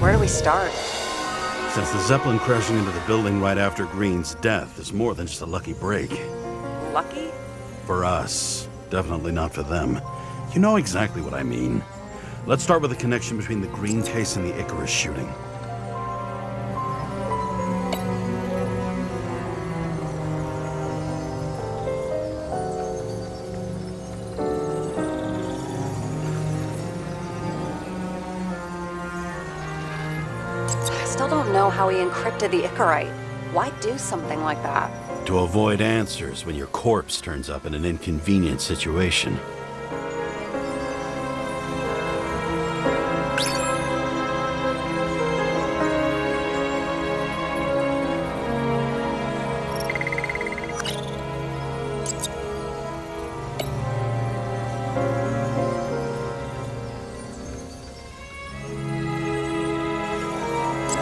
Where do we start? Since the Zeppelin crashing into the building right after Green's death is more than just a lucky break. Lucky? For us. Definitely not for them. You know exactly what I mean. Let's start with the connection between the Green case and the Icarus shooting. I still don't know how he encrypted the Icarite. Why do something like that? To avoid answers when your corpse turns up in an inconvenient situation.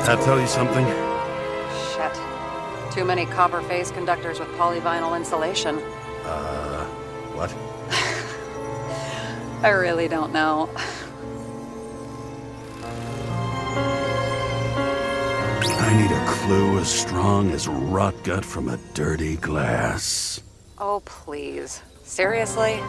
That tell you something? Shit. Too many copper phase conductors with polyvinyl insulation. What? I really don't know. I need a clue as strong as rot gut from a dirty glass. Oh, please. Seriously?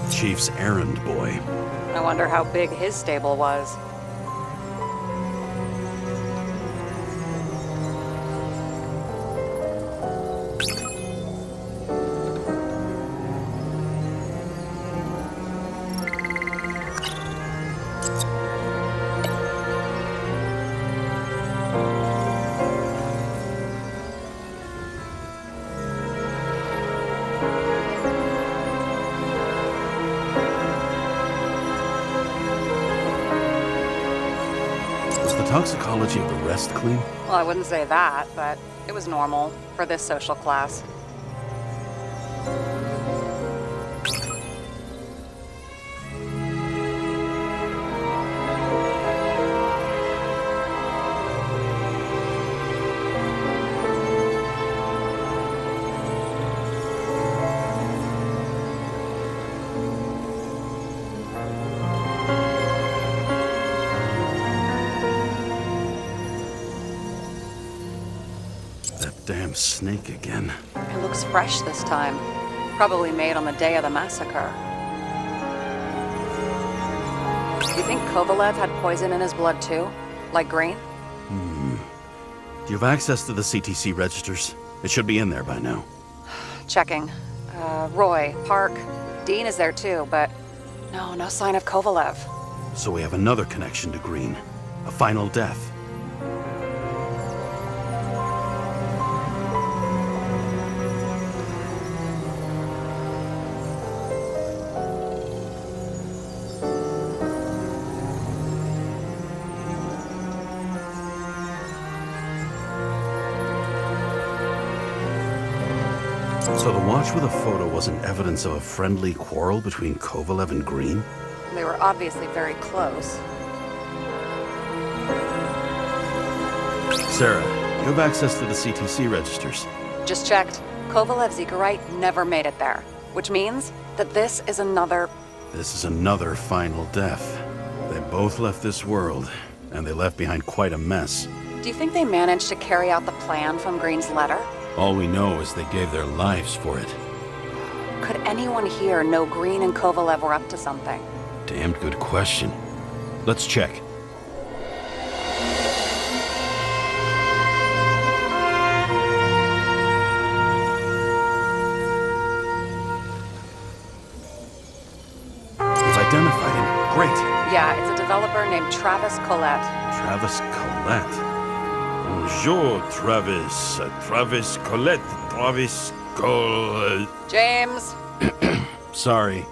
Chief's errand boy. I wonder how big his stable was. Toxicology of the rest clean? Well, I wouldn't say that, but it was normal for this social class. Damn snake again. It looks fresh this time. Probably made on the day of the massacre. Do you think Kovalev had poison in his blood too? Like Green? Do you have access to the CTC registers? It should be in there by now. Checking. Roy, Park, Dean is there too, but no sign of Kovalev. So we have another connection to Green. A final death. So the watch with a photo wasn't evidence of a friendly quarrel between Kovalev and Green? They were obviously very close. Sarah, you have access to the CTC registers. Just checked. Kovalev's Icarite never made it there, which means that this is another final death. They both left this world, and they left behind quite a mess. Do you think they managed to carry out the plan from Green's letter? All we know is they gave their lives for it. Could anyone here know Green and Kovalev were up to something? Damned good question. Let's check. We've identified him. Great. Yeah, it's a developer named Travis Collette. Travis Collette. Bonjour, Travis. Travis Collette. Travis Collette. James! Sorry.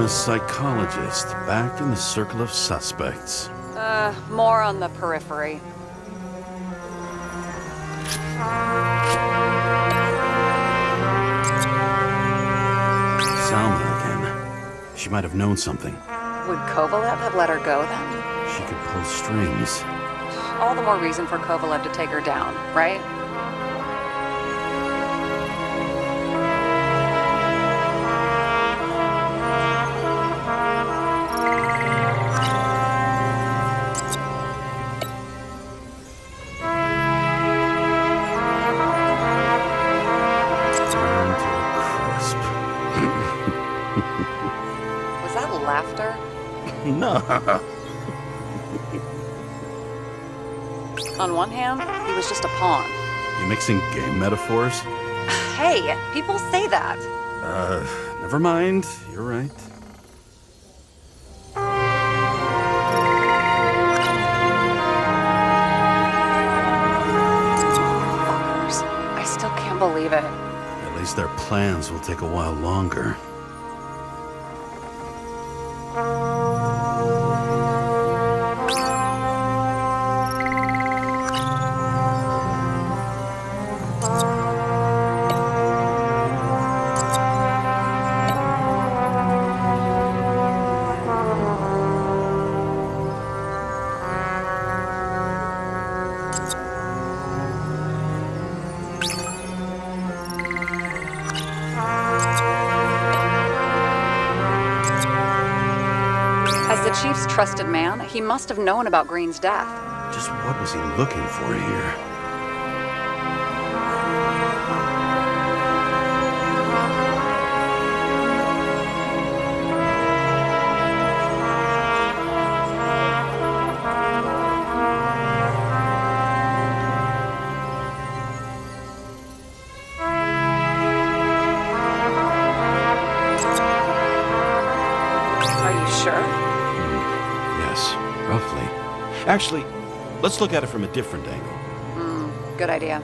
a psychologist, back in the circle of suspects. More on the periphery. Salma again. She might have known something. Would Kovalev have let her go then? She could pull strings. All the more reason for Kovalev to take her down, right? Burned to a crisp. Was that laughter? No. On one hand, he was just a pawn. You mixing game metaphors? Hey, people say that. Never mind. You're right. Fuckers. I still can't believe it. At least their plans will take a while longer. As the chief's trusted man, he must have known about Green's death. Just what was he looking for here? Are you sure? Yes, roughly. Actually, let's look at it from a different angle. Good idea.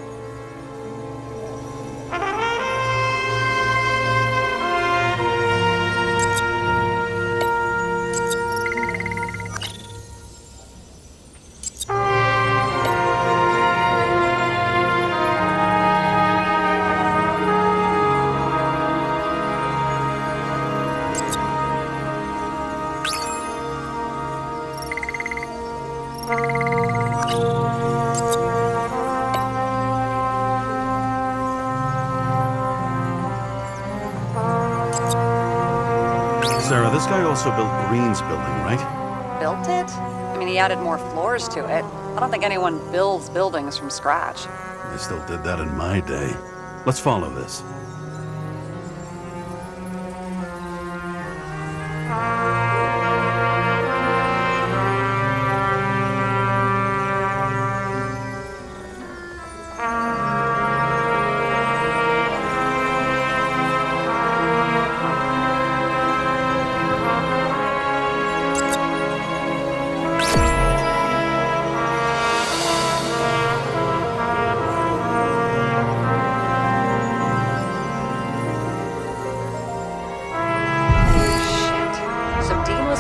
Sarah, this guy also built Green's building, right? Built it? I mean, he added more floors to it. I don't think anyone builds buildings from scratch. They still did that in my day. Let's follow this.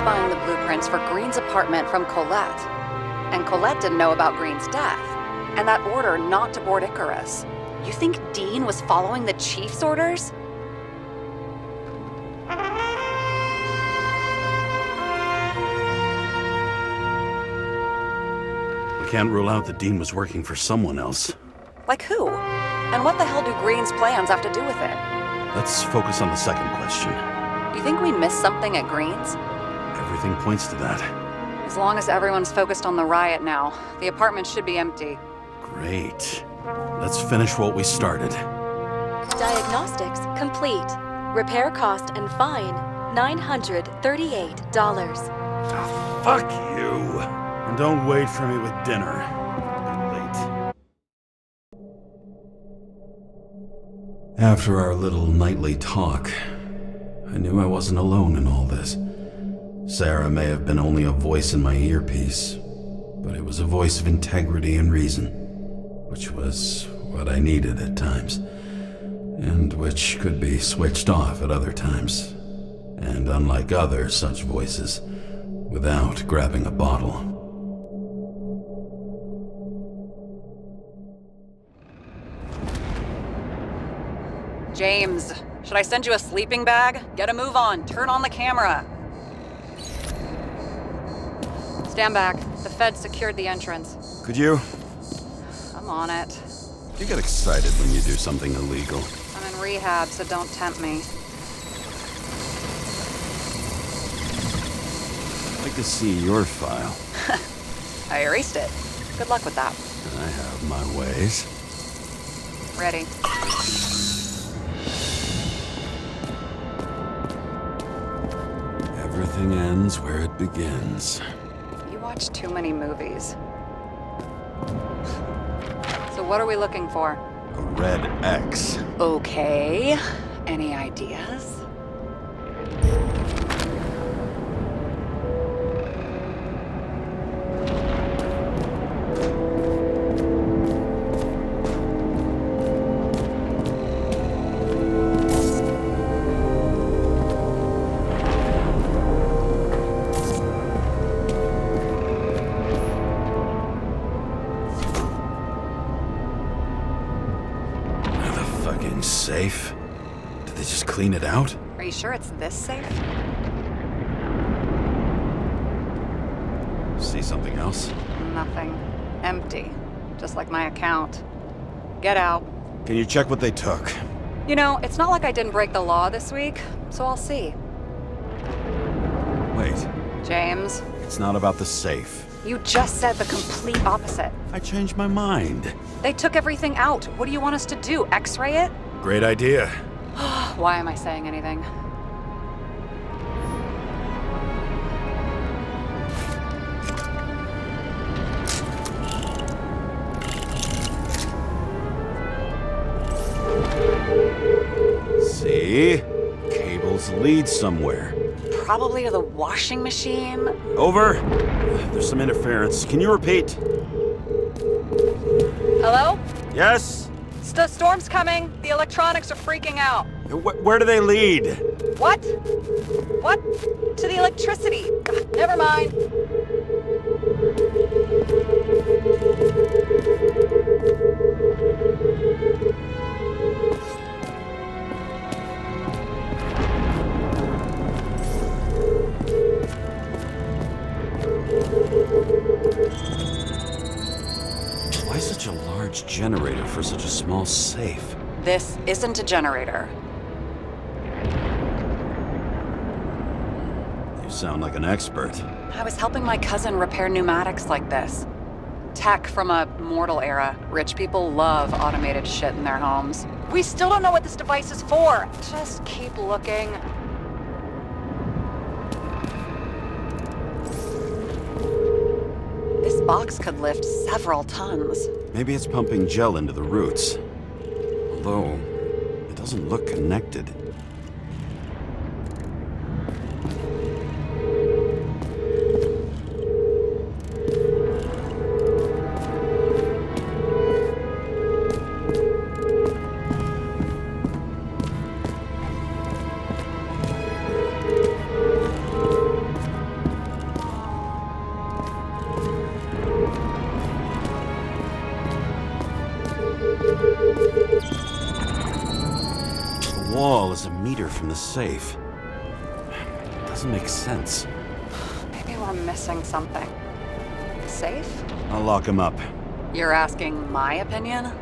Buying the blueprints for Green's apartment from Colette. And Colette didn't know about Green's death. And that order not to board Icarus. You think Dean was following the chief's orders? We can't rule out that Dean was working for someone else. Like who? And what the hell do Green's plans have to do with it? Let's focus on the second question. You think we missed something at Green's? Everything points to that. As long as everyone's focused on the riot now, the apartment should be empty. Great. Let's finish what we started. Diagnostics complete. Repair cost and fine, $938. Fuck you! And don't wait for me with dinner. It'll be late. After our little nightly talk, I knew I wasn't alone in all this. Sarah may have been only a voice in my earpiece, but it was a voice of integrity and reason, which was what I needed at times, and which could be switched off at other times. and unlike other such voices, without grabbing a bottle. James, should I send you a sleeping bag? Get a move on. Turn on the camera. Stand back. The feds secured the entrance. Could you? I'm on it. You get excited when you do something illegal. I'm in rehab, so don't tempt me. I'd like to see your file. I erased it. Good luck with that. I have my ways. Ready. Everything ends where it begins. You watch too many movies. So what are we looking for? A red X. Okay. Any ideas? Safe? Did they just clean it out? Are you sure it's this safe? See something else? Nothing. Empty. Just like my account. Get out. Can you check what they took? You know, it's not like I didn't break the law this week, so I'll see. Wait, James, it's not about the safe. you just said the complete opposite. I changed my mind. They took everything out. What do you want us to do? X-ray it? Great idea. Why am I saying anything? See? Cables lead somewhere. Probably to the washing machine. Over. There's some interference. Can you repeat? Hello? Yes? The storm's coming. The electronics are freaking out. Where do they lead? What? What? To the electricity. God, never mind. Why such a large generator for such a small safe? This isn't a generator. You sound like an expert. I was helping my cousin repair pneumatics like this. Tech from a mortal era. Rich people love automated shit in their homes. We still don't know what this device is for. Just keep looking. This box could lift several tons. Maybe it's pumping gel into the roots. Although, it doesn't look connected. The wall is a meter from the safe. It doesn't make sense. Maybe we're missing something. Safe? I'll lock him up. You're asking my opinion?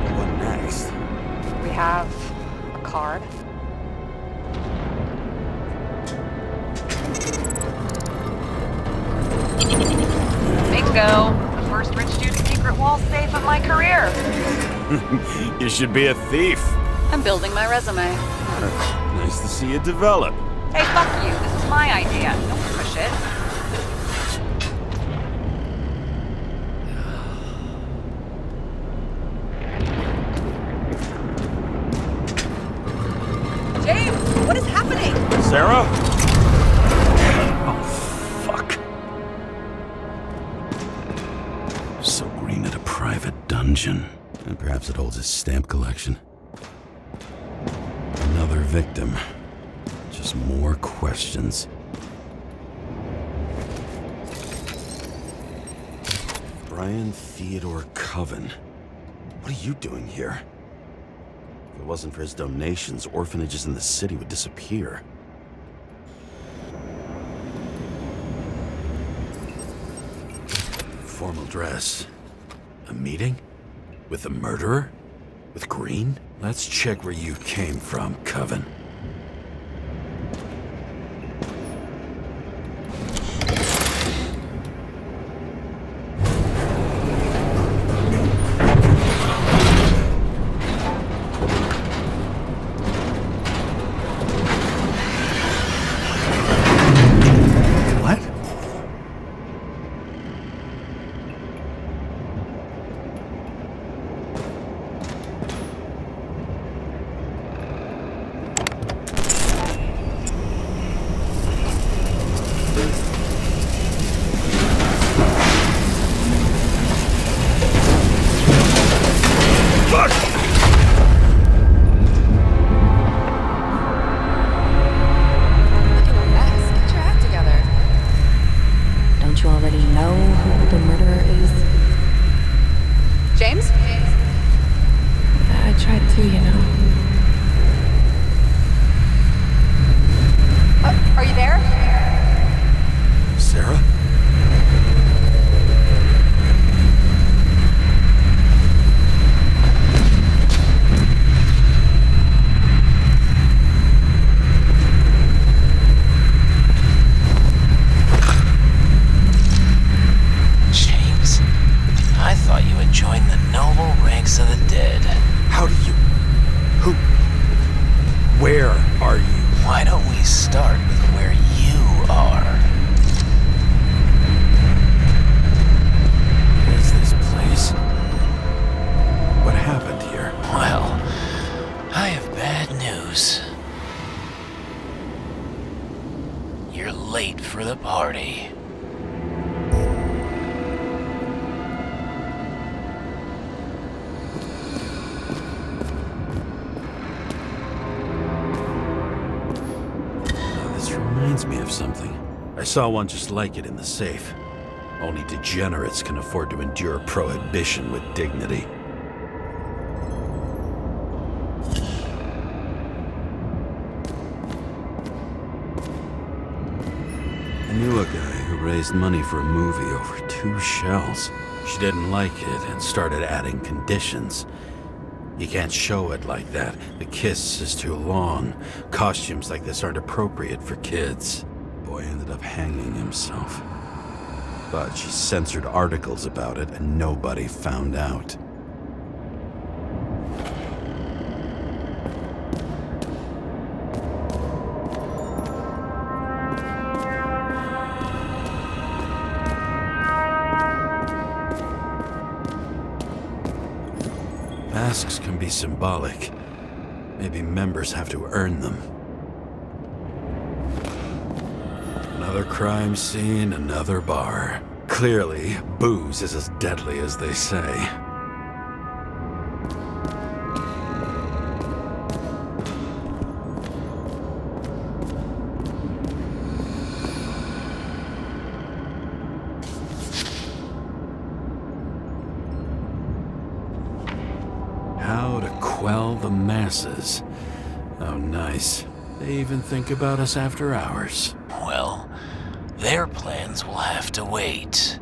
What next? We have a card. Bingo! The first rich dude's secret wall safe of my career. You should be a thief. I'm building my resume. Nice to see it develop. Hey, fuck you. This is my idea. Don't push it. dungeon. And perhaps it holds his stamp collection. Another victim. Just more questions. Brian Theodore Coven. What are you doing here? If it wasn't for his donations, orphanages in the city would disappear. Formal dress. A meeting? With the murderer? With Green? Let's check where you came from, Coven. What? Looking a mess. Get your act together. Don't you already know who the murderer is? James? I tried to, you know. Are you there? Sarah? James, I thought you had joined the noble ranks of the dead. How do you... Who... Where are you? Why don't we start with where you are? What is this place? What happened here? Well, I have bad news. You're late for the party. This reminds me of something. I saw one just like it in the safe. Only degenerates can afford to endure prohibition with dignity. I knew a guy who raised money for a movie over 2 shells. She didn't like it and started adding conditions. You can't show it like that. The kiss is too long. Costumes like this aren't appropriate for kids. Boy ended up hanging himself. But she censored articles about it and nobody found out. Masks can be symbolic. Maybe members have to earn them. Another crime scene, another bar. Clearly, booze is as deadly as they say. How to quell the masses. Oh, nice. They even think about us after hours. Well, their plans will have to wait.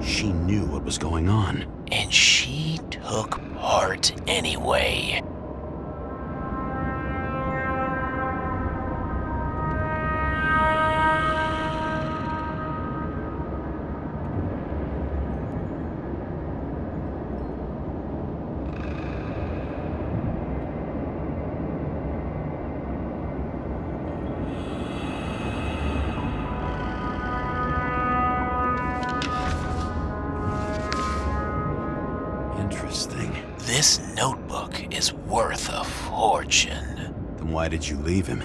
She knew what was going on. And she took part anyway. happening? This notebook is worth a fortune. Then why did you leave him?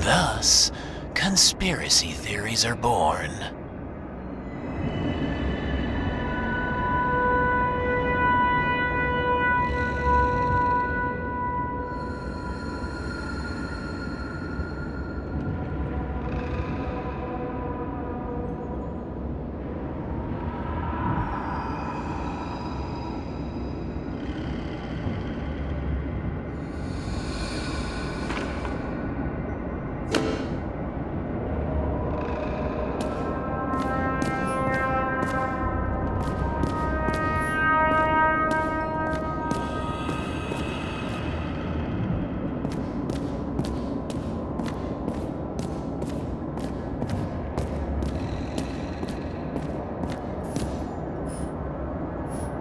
Thus, conspiracy theories are born.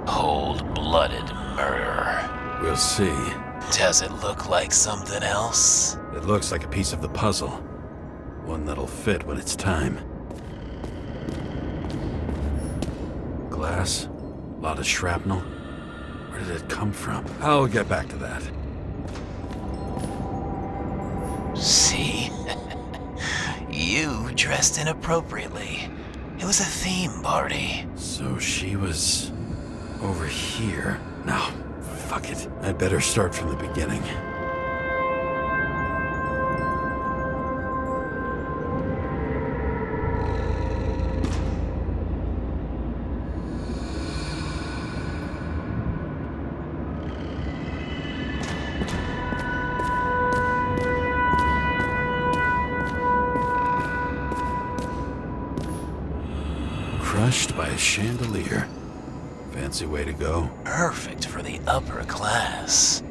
Cold-blooded murder. We'll see. Does it look like something else? It looks like a piece of the puzzle. One that'll fit when it's time. Glass? A lot of shrapnel? Where did it come from? I'll get back to that. See? You dressed inappropriately. It was a theme party. So she was over here. No, fuck it. I'd better start from the beginning. Crushed by a chandelier. Fancy way to go. Perfect for the upper class.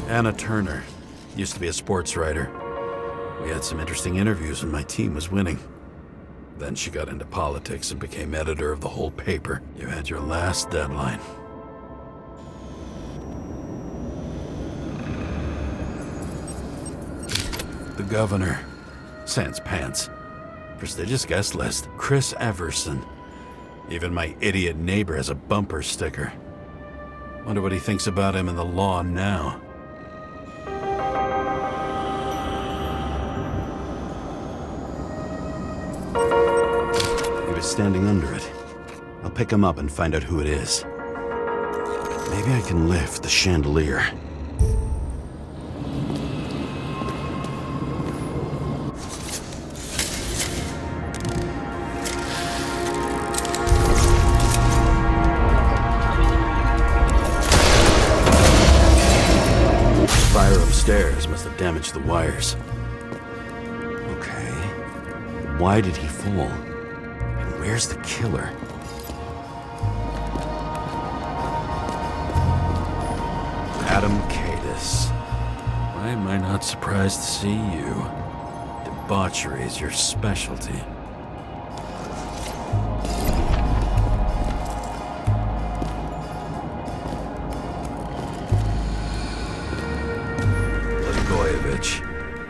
Anna Turner. Used to be a sports writer. We had some interesting interviews when my team was winning. Then she got into politics and became editor of the whole paper. You had your last deadline. The governor. Sans pants. Prestigious guest list. Chris Everson. Even my idiot neighbor has a bumper sticker. Wonder what he thinks about him in the law now. He was standing under it. I'll pick him up and find out who it is. Maybe I can lift the chandelier. Fire upstairs must have damaged the wires. Okay. Why did he fall? And where's the killer? Adam Cadis. Why am I not surprised to see you? Debauchery is your specialty.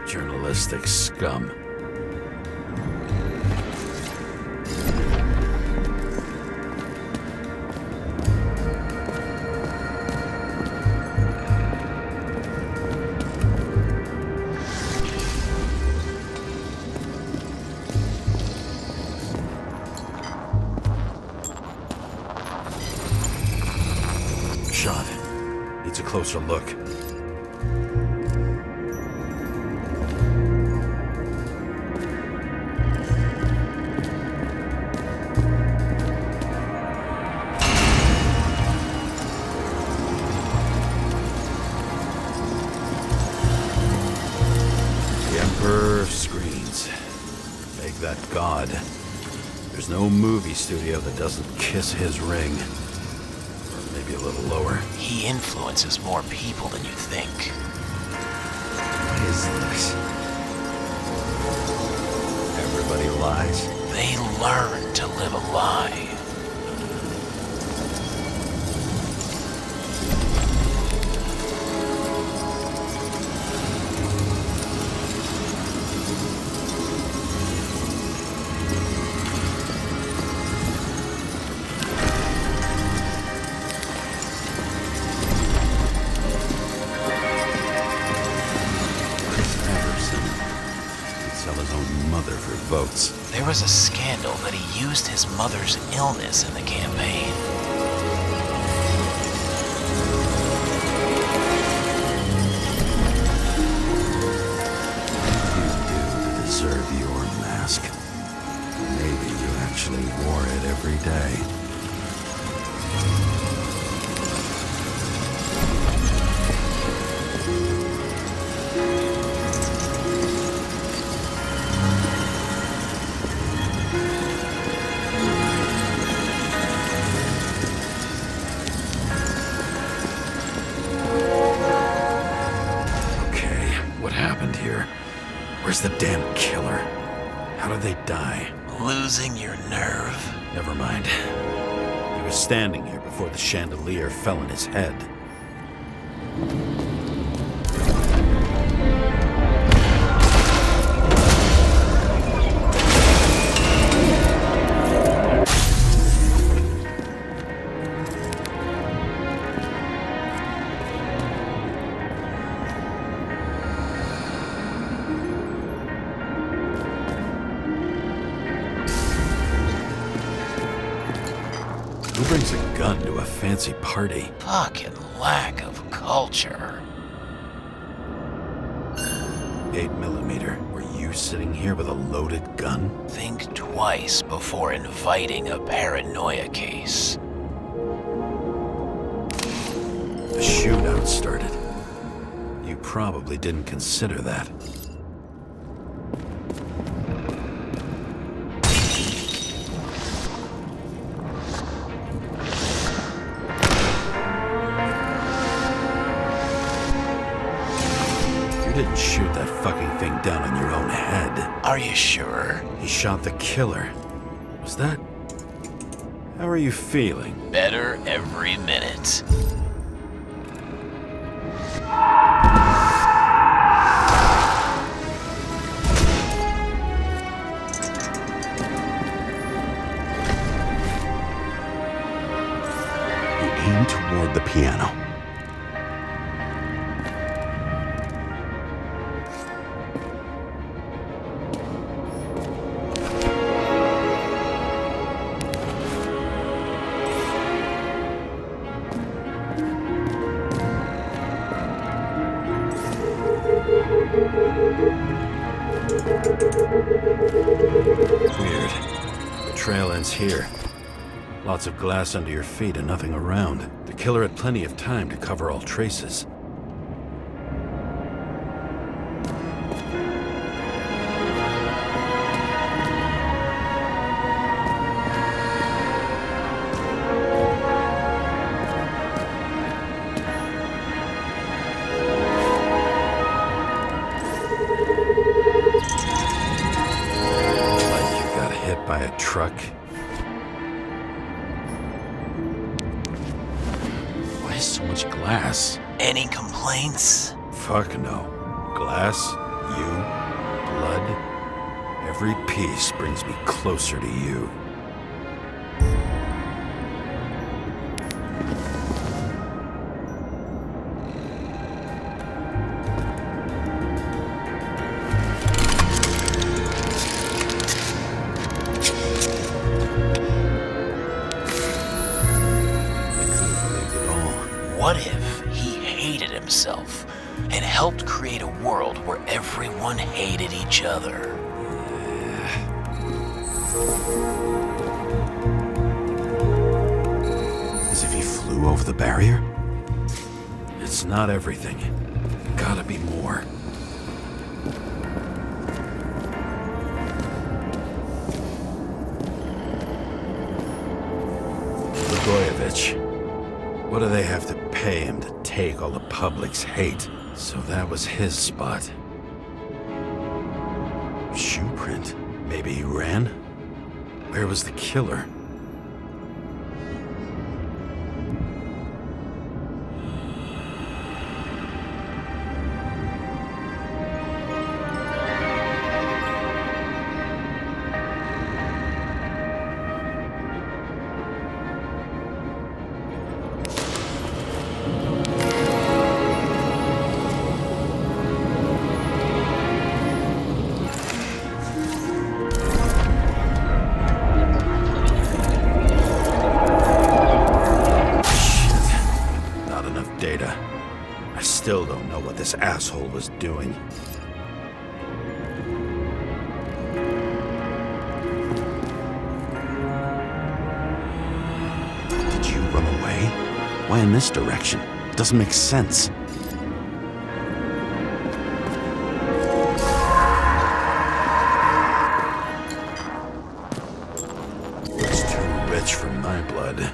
Journalistic scum. Shot. Needs a closer look. There's no movie studio that doesn't kiss his ring. Or maybe a little lower. He influences more people than you think. What is this? Everybody lies? They learn to live a lie. Votes. There was a scandal that he used his mother's illness in the campaign. What did you do to deserve your mask? Maybe you actually wore it every day. Where's the damn killer? How did they die? Losing your nerve? Never mind. He was standing here before the chandelier fell on his head. Who brings a gun to a fancy party? Fucking lack of culture. 8mm. Were you sitting here with a loaded gun? Think twice before inviting a paranoia case. The shootout started. You probably didn't consider that. You didn't shoot that fucking thing down on your own head. Are you sure? He shot the killer. Was that... How are you feeling? Better every minute. You aim toward the piano. Weird. The trail ends here. Lots of glass under your feet and nothing around. The killer had plenty of time to cover all traces. By a truck. Why so much glass? Any complaints? Fuck no. Glass, you, blood. Every piece brings me closer to you. What if he hated himself and helped create a world where everyone hated each other? As if he flew over the barrier? It's not everything. Gotta be more. Blagojevich. What do they have to pay him to take all the public's hate? So that was his spot. Shoe print? Maybe he ran? Where was the killer? Still don't know what this asshole was doing. Did you run away? Why in this direction? It doesn't make sense. Looks too rich for my blood.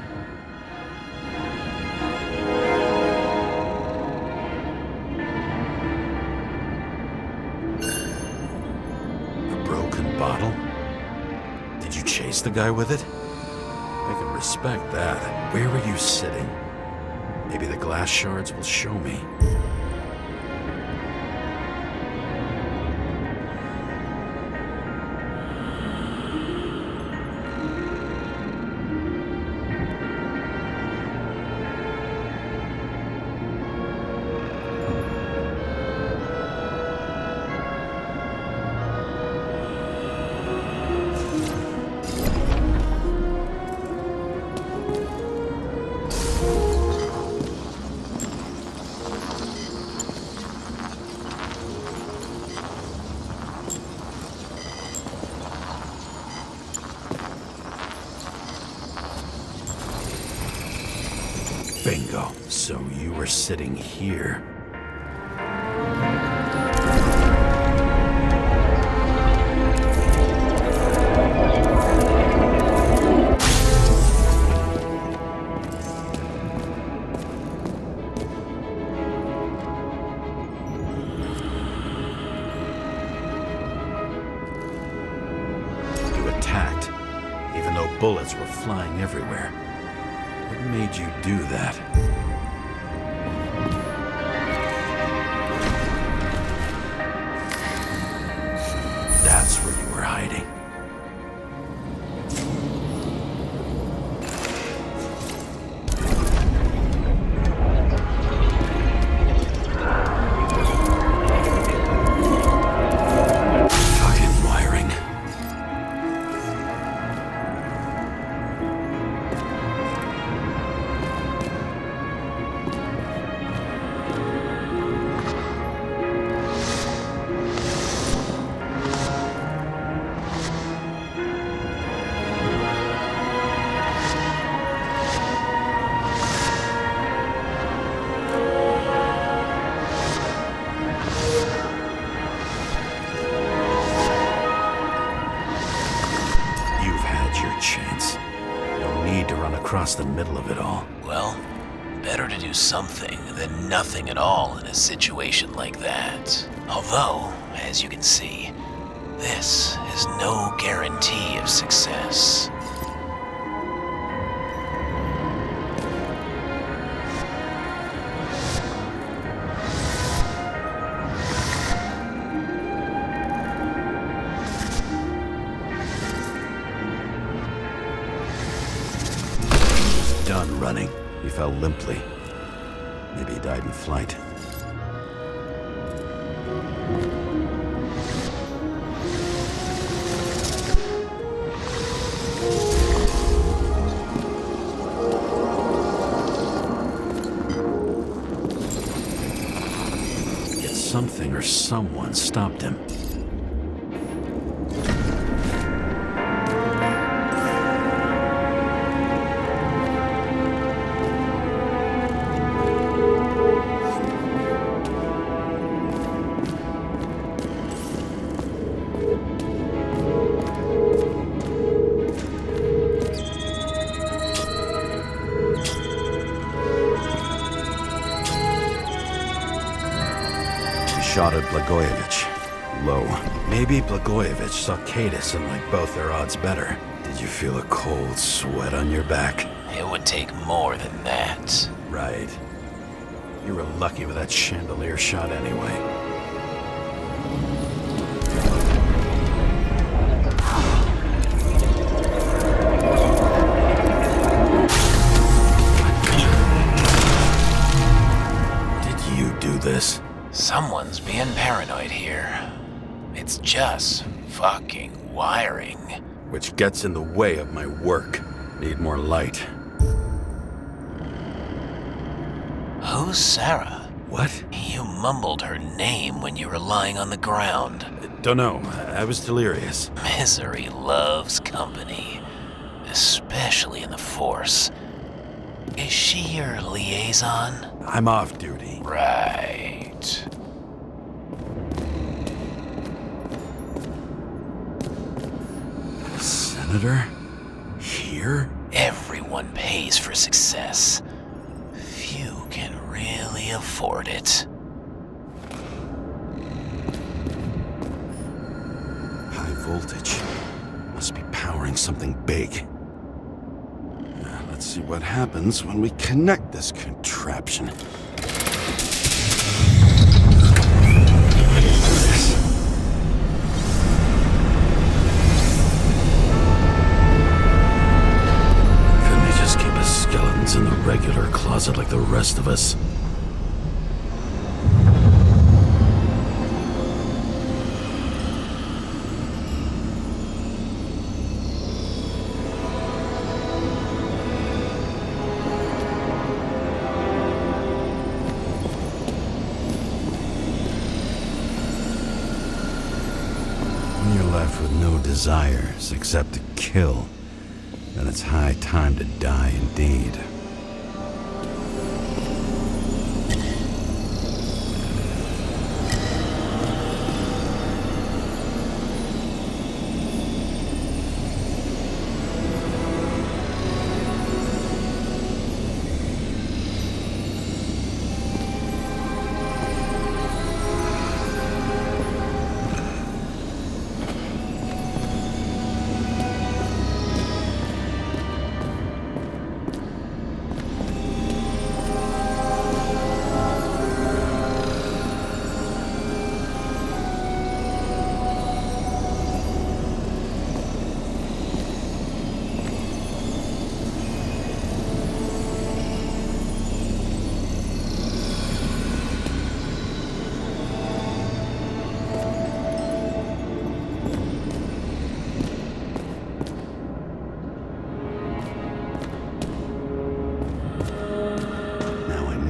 The guy with it? I can respect that. Where were you sitting? Maybe the glass shards will show me. Bingo. So you were sitting here. You attacked, even though bullets were flying everywhere. What made you do that? That's where you were hiding. Fucking wiring. Across the middle of it all. Well, better to do something than nothing at all in a situation like that. Although, as you can see, this is no guarantee of success. Done running. He fell limply. Maybe he died in flight. Yet something or someone stopped him. shot at Blagojevich. Low. Maybe Blagojevich saw Kadis and liked both their odds better. Did you feel a cold sweat on your back? It would take more than that. Right. You were lucky with that chandelier shot anyway. Did you do this? Someone's being paranoid here. It's just fucking wiring. Which gets in the way of my work. Need more light. Who's Sarah? What? You mumbled her name when you were lying on the ground. Don't know. I was delirious. Misery loves company, especially in the Force. Is she your liaison? I'm off duty. Right. Senator? Here? Everyone pays for success. Few can really afford it. High voltage. Must be powering something big. Let's see what happens when we connect this contraption. Couldn't they just keep his skeletons in the regular closet like the rest of us? Left with no desires except to kill, then it's high time to die indeed.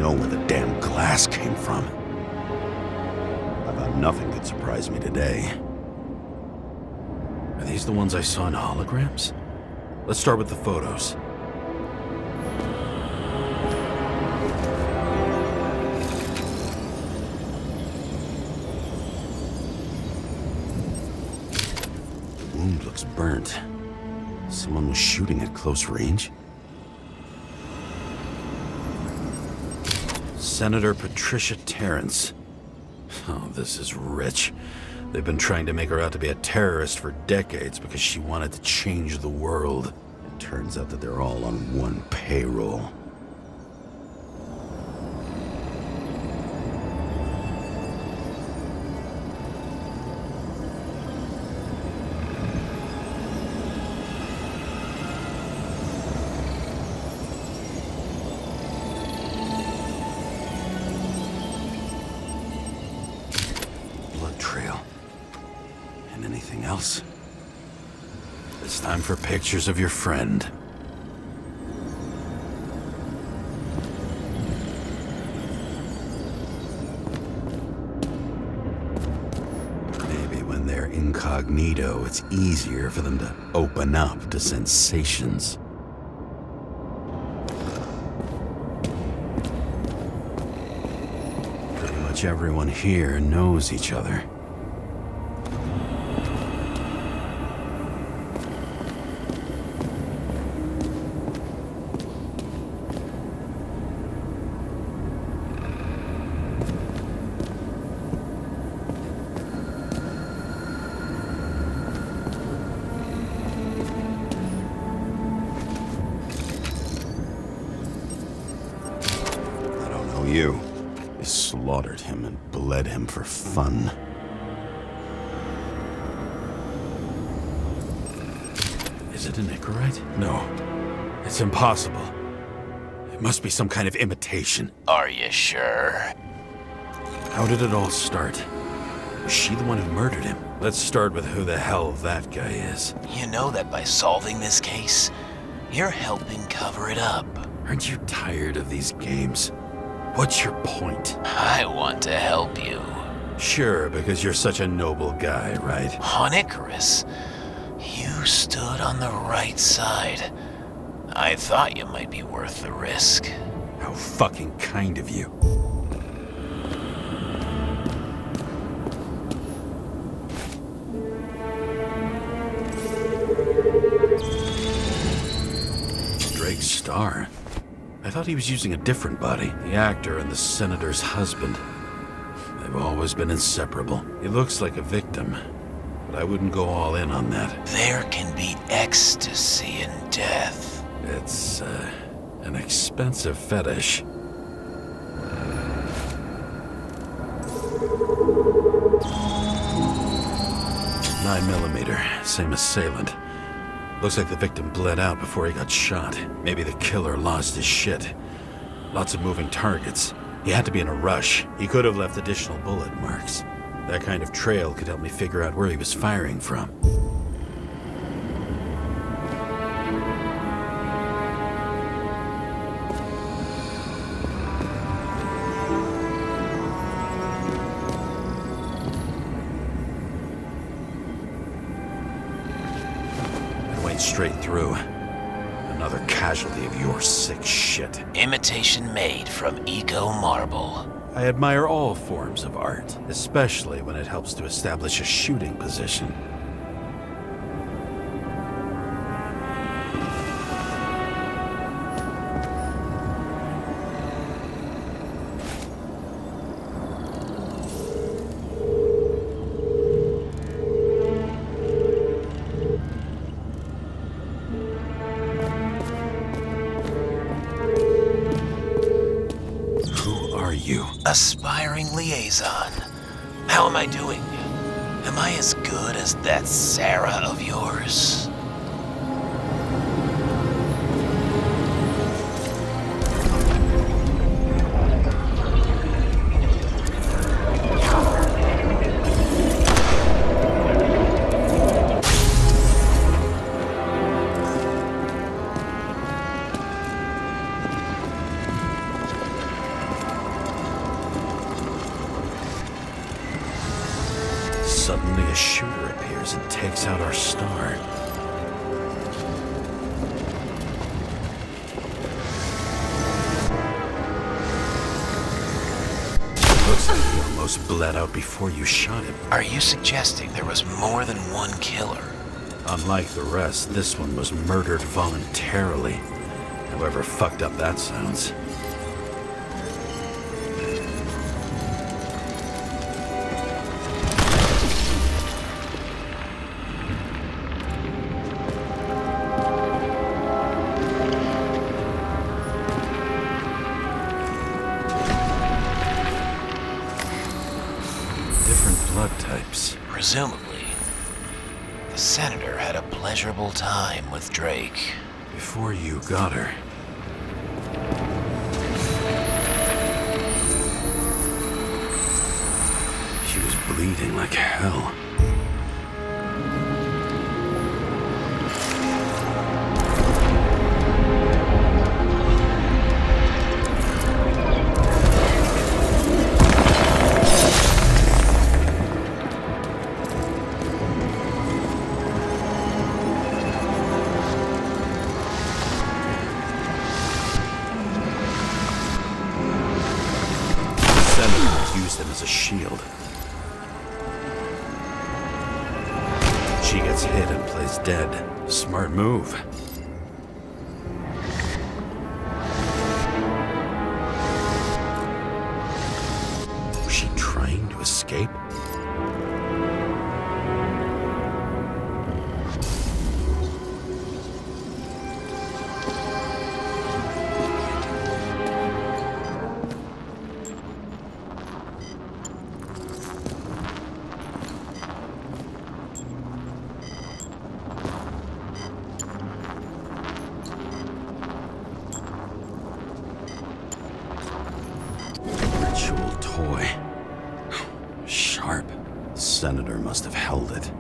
Where the damn glass came from. I thought nothing could surprise me today. Are these the ones I saw in holograms? Let's start with the photos. The wound looks burnt. Someone was shooting at close range? Senator Patricia Terrence. Oh, this is rich. They've been trying to make her out to be a terrorist for decades because she wanted to change the world. It turns out that they're all on one payroll. Trail. And anything else? It's time for pictures of your friend. Maybe when they're incognito, it's easier for them to open up to sensations. Pretty much everyone here knows each other. you. They slaughtered him and bled him for fun. Is it an Icarite? No. It's impossible. It must be some kind of imitation. Are you sure? How did it all start? Was she the one who murdered him? Let's start with who the hell that guy is. You know that by solving this case, you're helping cover it up. Aren't you tired of these games? What's your point? I want to help you. Sure, because you're such a noble guy, right? On Icarus, you stood on the right side. I thought you might be worth the risk. How fucking kind of you. Drake's star? I thought he was using a different body. The actor and the senator's husband. They've always been inseparable. He looks like a victim, but I wouldn't go all in on that. There can be ecstasy in death. It's, an expensive fetish. .9mm, same assailant. Looks like the victim bled out before he got shot. Maybe the killer lost his shit. Lots of moving targets. He had to be in a rush. He could have left additional bullet marks. That kind of trail could help me figure out where he was firing from. Straight through. Another casualty of your sick shit. Imitation made from eco marble. I admire all forms of art, especially when it helps to establish a shooting position. Aspiring liaison. How am I doing? Am I as good as that Sarah of yours? Suddenly a shooter appears and takes out our star. Looks like he almost bled out before you shot him. Are you suggesting there was more than one killer? Unlike the rest, this one was murdered voluntarily. However fucked up that sounds. Blood types. Presumably, the senator had a pleasurable time with Drake. Before you got her. She was bleeding like hell. Used him as a shield. She gets hit and plays dead. Smart move. Was she trying to escape? must have held it.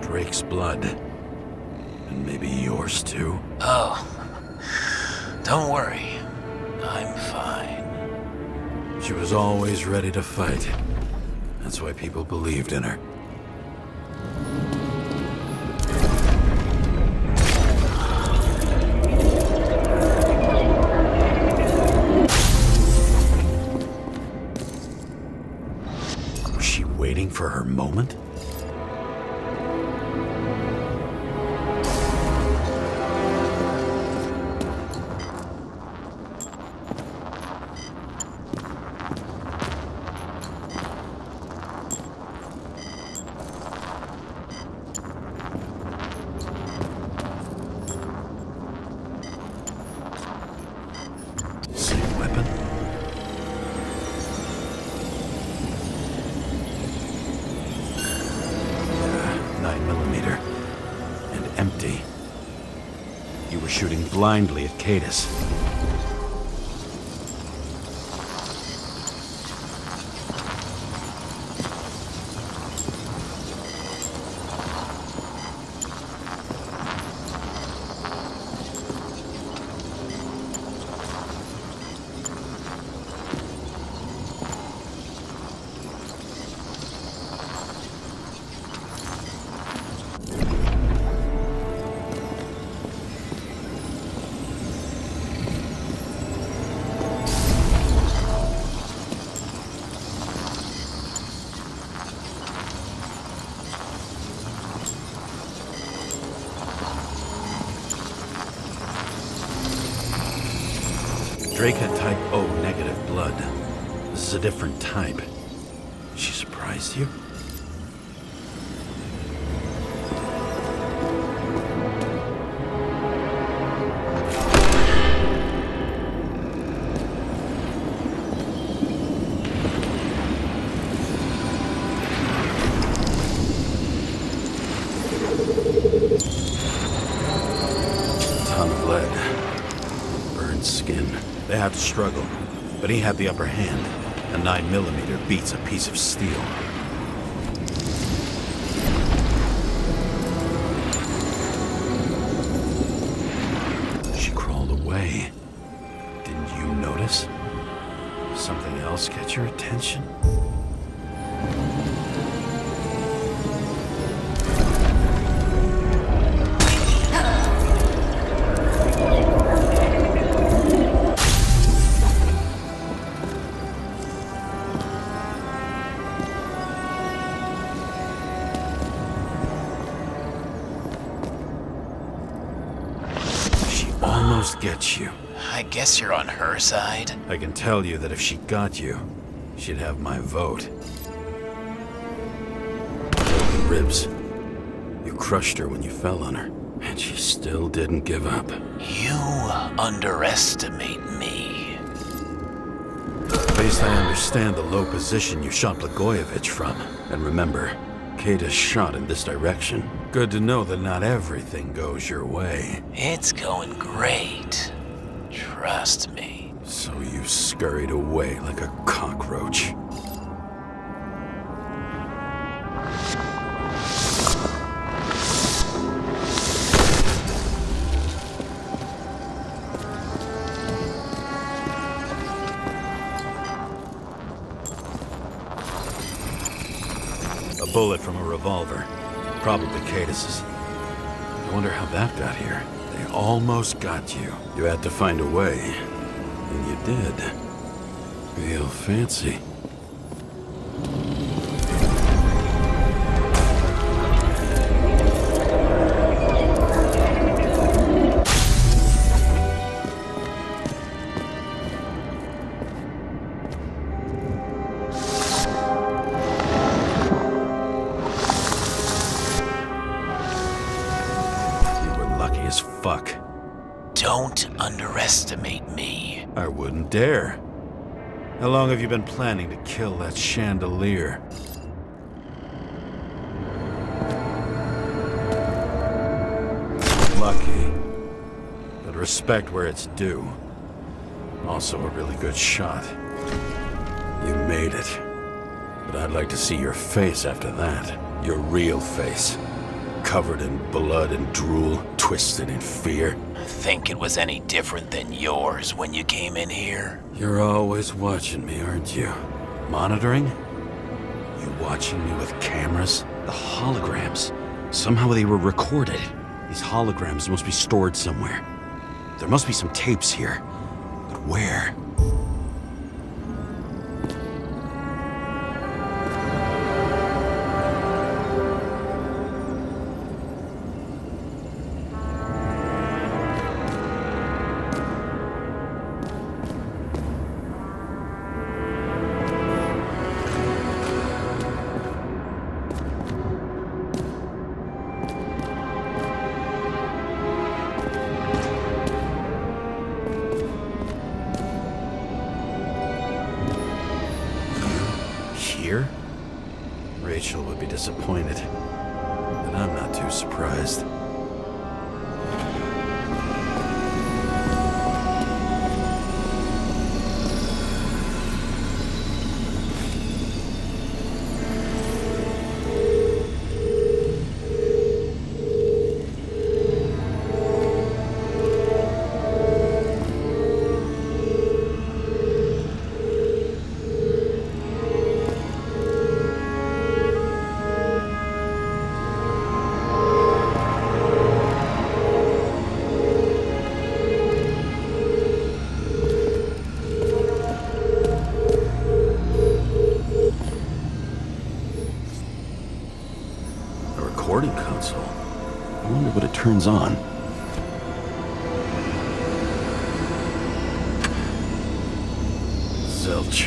Drake's blood. And maybe yours too. Oh, don't worry. I'm fine. She was always ready to fight. That's why people believed in her. Was she waiting for her moment? Same weapon? 9mm. And empty. You were shooting blindly at Cadus. Drake had type O negative blood. This is a different type. She surprised you? Ton of lead. Burned skin. They had to struggle, but he had the upper hand. A 9mm beats a piece of steel. She crawled away. Didn't you notice? Something else catch your attention? Almost gets you. I guess you're on her side. I can tell you that if she got you, she'd have my vote. Broken ribs. You crushed her when you fell on her, and she still didn't give up. You underestimate me. At least I understand the low position you shot Blagojevich from. And remember, Kata's shot in this direction. Good to know that not everything goes your way. It's going great. Trust me. So you scurried away like a cockroach. A bullet from a revolver. Probably Cadus's. I wonder how that got here. They almost got you. You had to find a way. And you did. Real fancy. Fuck. Don't underestimate me. I wouldn't dare. How long have you been planning to kill that chandelier? Lucky. But respect where it's due. Also a really good shot. You made it. But I'd like to see your face after that. Your real face. Covered in blood and drool, twisted in fear. Think it was any different than yours when you came in here? You're always watching me, aren't you? Monitoring? You watching me with cameras? The holograms. Somehow they were recorded. These holograms must be stored somewhere. There must be some tapes here. But where? Here? Rachel would be disappointed, but I'm not too surprised. Recording console. I wonder what it turns on. Zilch.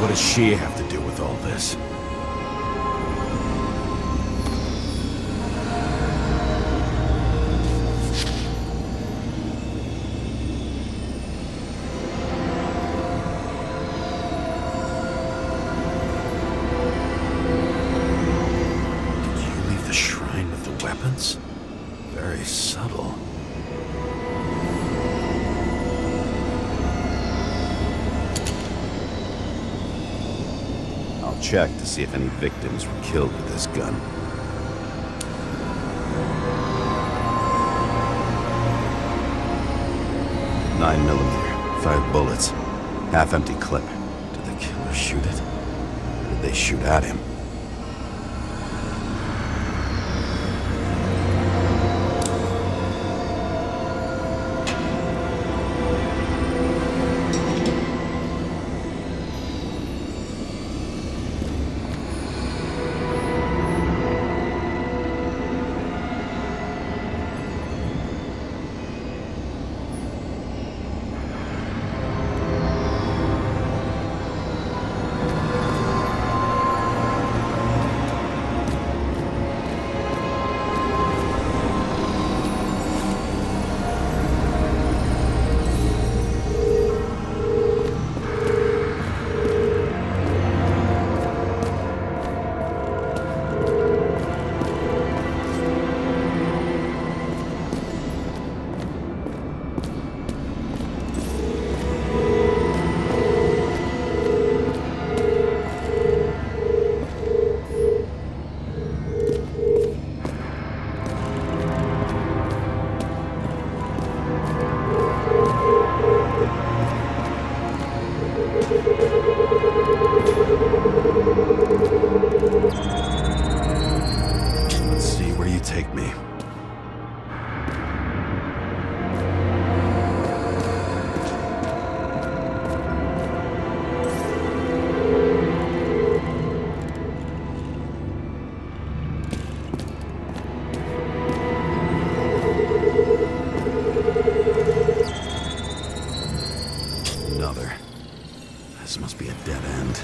What does she have to do with all this? Very subtle. I'll check to see if any victims were killed with this gun. .9mm, 5 bullets, half-empty clip. Did the killer shoot it? Or did they shoot at him? Let's see where you take me. Another. This must be a dead end.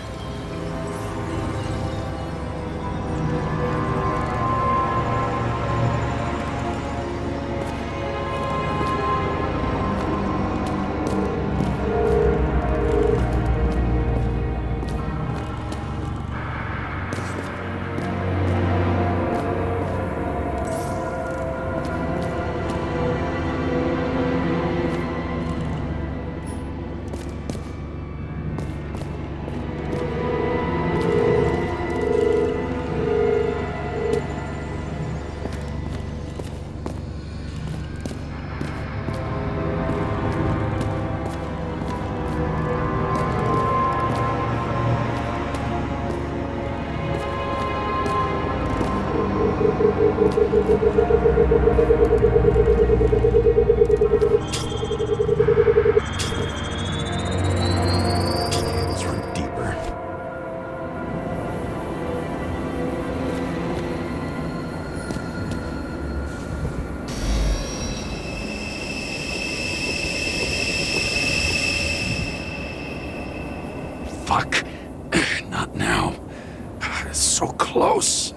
fuck. Not now. It's so close.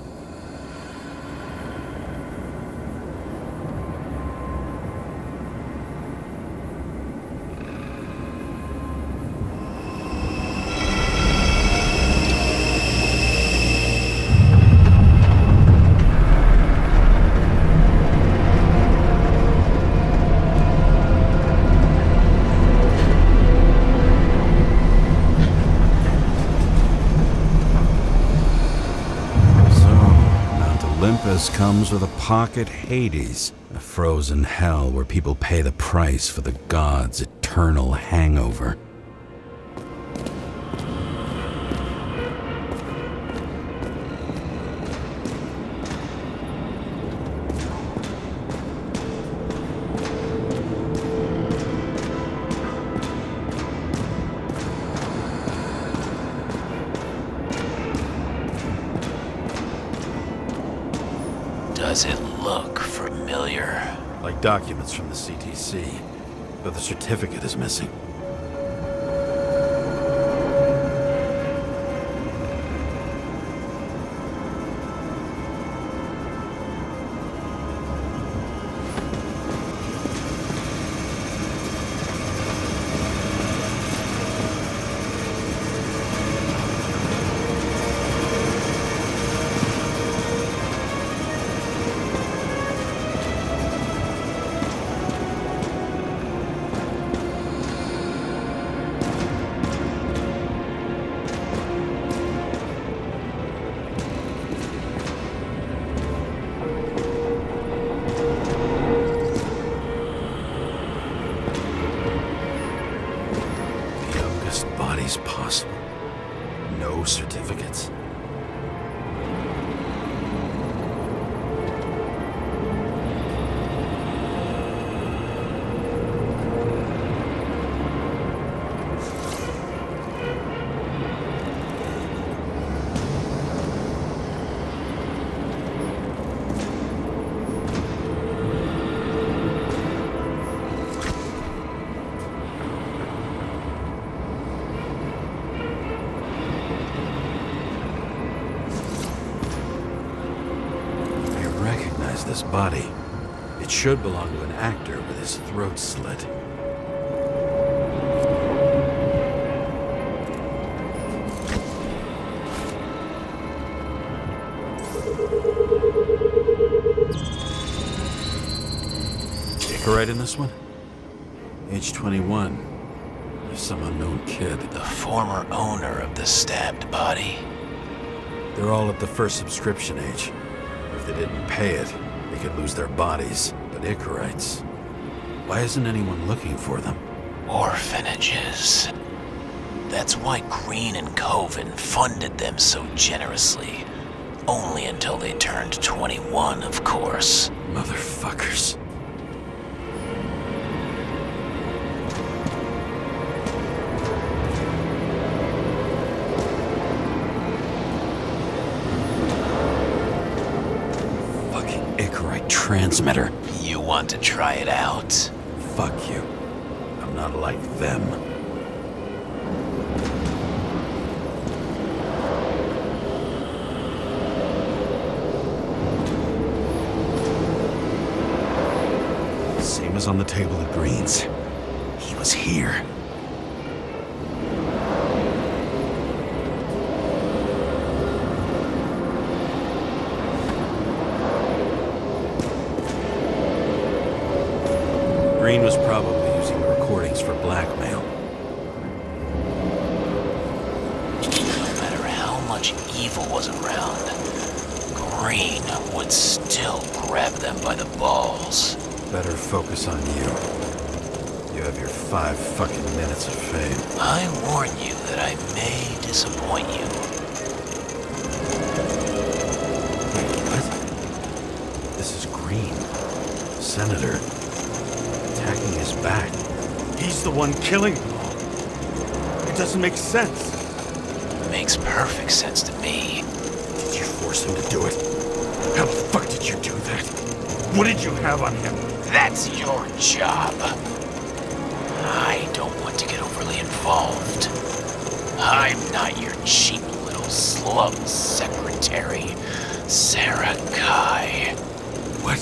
Olympus comes with a pocket Hades, a frozen hell where people pay the price for the gods' eternal hangover. Does it look familiar? Like documents from the CTC, but the certificate is missing. Possible. No certificates. This body. It should belong to an actor with his throat slit. Right in this one? Age 21. Some unknown kid. The former owner of the stabbed body. They're all at the first subscription age. If they didn't pay it, they could lose their bodies. But Icarites, why isn't anyone looking for them? Orphanages. That's why Green and Coven funded them so generously. Only until they turned 21, of course. Motherfuckers. Transmitter. You want to try it out? Fuck you. I'm not like them. Same as on the table at Green's. He was here. Green was probably using the recordings for blackmail. No matter how much evil was around, Green would still grab them by the balls. Better focus on you. You have your 5 fucking minutes of fame. I warn you that I may disappoint you. Wait, what? This is Green. Senator. Attacking his back. He's the one killing them all. It doesn't make sense. Makes perfect sense to me. Did you force him to do it? How the fuck did you do that? What did you have on him? That's your job. I don't want to get overly involved. I'm not your cheap little slum secretary, Sarah Kai. What?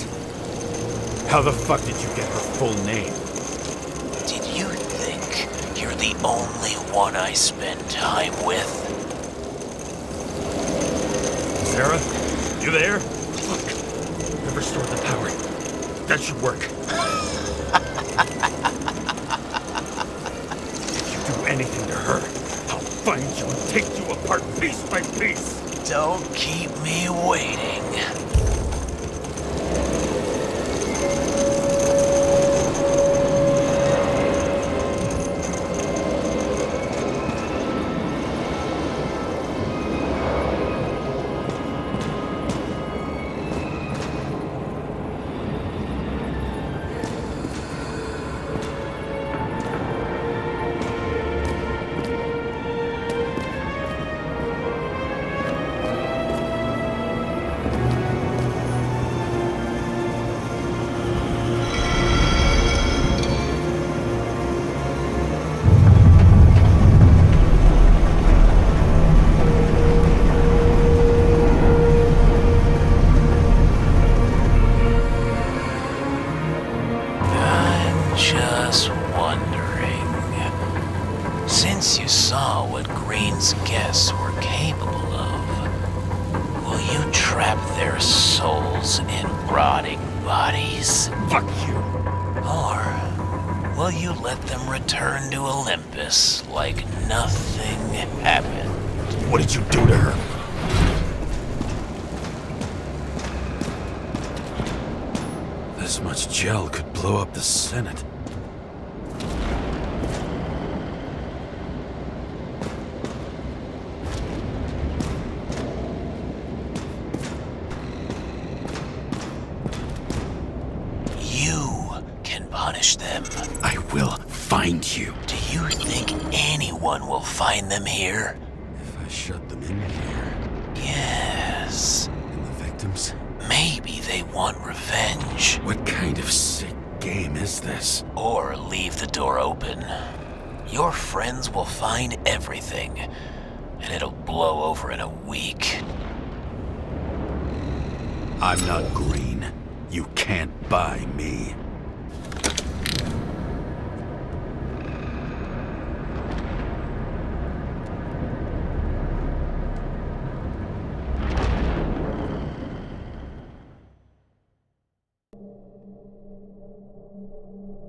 How the fuck did you get her full name? Did you think you're the only one I spend time with? Sarah? You there? Look, I've restored the power. That should work. If you do anything to her, I'll find you and take you apart piece by piece. Don't keep me waiting. Just wondering, since you saw what Green's guests were capable of, will you trap their souls in rotting bodies? Fuck you. Or will you let them return to Olympus like nothing happened? What did you do to her? This much gel could blow up the Senate. You can punish them. I will find you. Do you think anyone will find them here? If I shut them in here, Yes. and the victims? Maybe they want revenge. What kind of sick game is this? Or leave the door open. Your friends will find everything, and it'll blow over in a week. I'm not green. You can't buy me.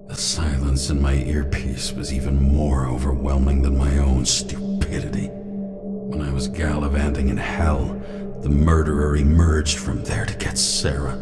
The silence in my earpiece was even more overwhelming than my own stupidity. When I was gallivanting in hell, the murderer emerged from there to get Sarah.